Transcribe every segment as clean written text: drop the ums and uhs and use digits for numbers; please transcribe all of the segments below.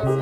Tulala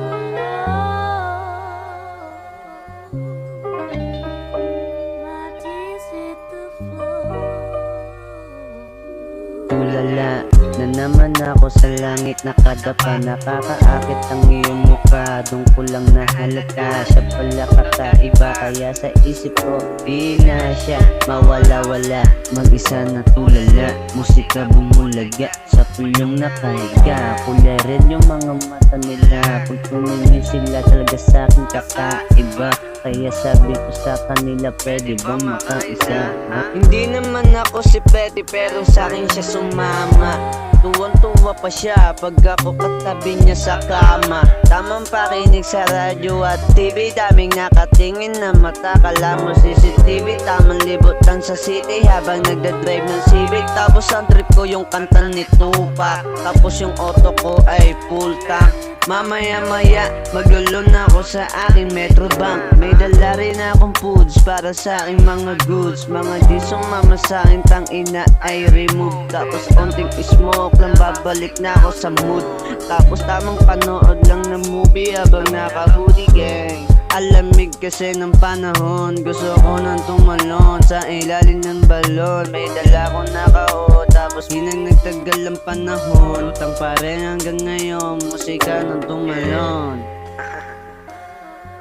na naman ako sa langit, nakadapa, nakakaakit ang iyong mukha. Doon ko lang nahalata, siya pala kakaiba, kaya sa isip ko di na siya mawala-wala. Mag-isa na tulala, musika bumulaga, sa pulong nakahiga. Kulay red yung mga mata nila, pag tumingin sila talaga sa akin kakaiba. Kaya sabi ko sa kanila, pwede bang makaisa? Hindi naman ako si Petty, pero sa akin siya sumama. Tuwan-tuwa pa siya pag ako katabi niya sa kama. Tamang pakinig sa radyo at TV, daming nakatingin na mata. Kala mo CCTV, tamang libutan sa city habang nagdadrive ng Civic. Tapos ang trip ko yung kanta ni Tupac, tapos yung auto ko ay full tank. Mamaya-maya maglulo na ako sa aking Metrobank. May dala rin akong foods para sa aking mga goods. Mga di sumama sa akin, tangina ay remove. Tapos onting smoke lang, babalik na ako sa mood. Tapos tamang panood lang ng movie habang naka-hoodie gang. Alamig kasi ng panahon, gusto ko nang tumalon sa ilalim ng balon. May dala ko naka-o, tapos ginang nagtagal ang panahon. Tang pa rin hanggang ngayon, musika nang tumalon.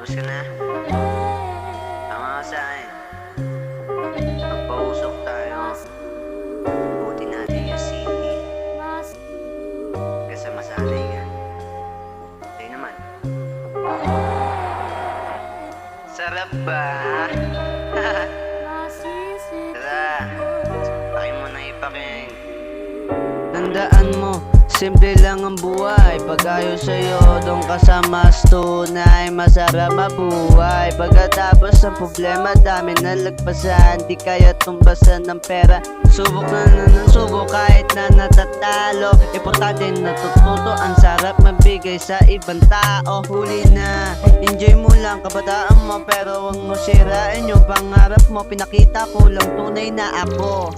Bus ka na? Tama ka sa akin. Magpausok tayo. Buti natin yung city. Kasi masanay ka. Tayo naman. Sarap ba? Tara, pakin mo na ipakin. Tandaan mo, simple lang ang buhay. Pag ayos sa'yo, doon ka sa mas tunay. Masarap mabuhay. Pagkatapos ng problema, dami na lagpasan. Di kaya tumbasan ng pera. Subok na ng subok kahit na natatalo. Importante natututo, ang sarap mabigay sa ibang tao. Huli na, enjoy mo lang kabataan mo, pero huwag mo sirain yung pangarap mo. Pinakita ko lang tunay na ako.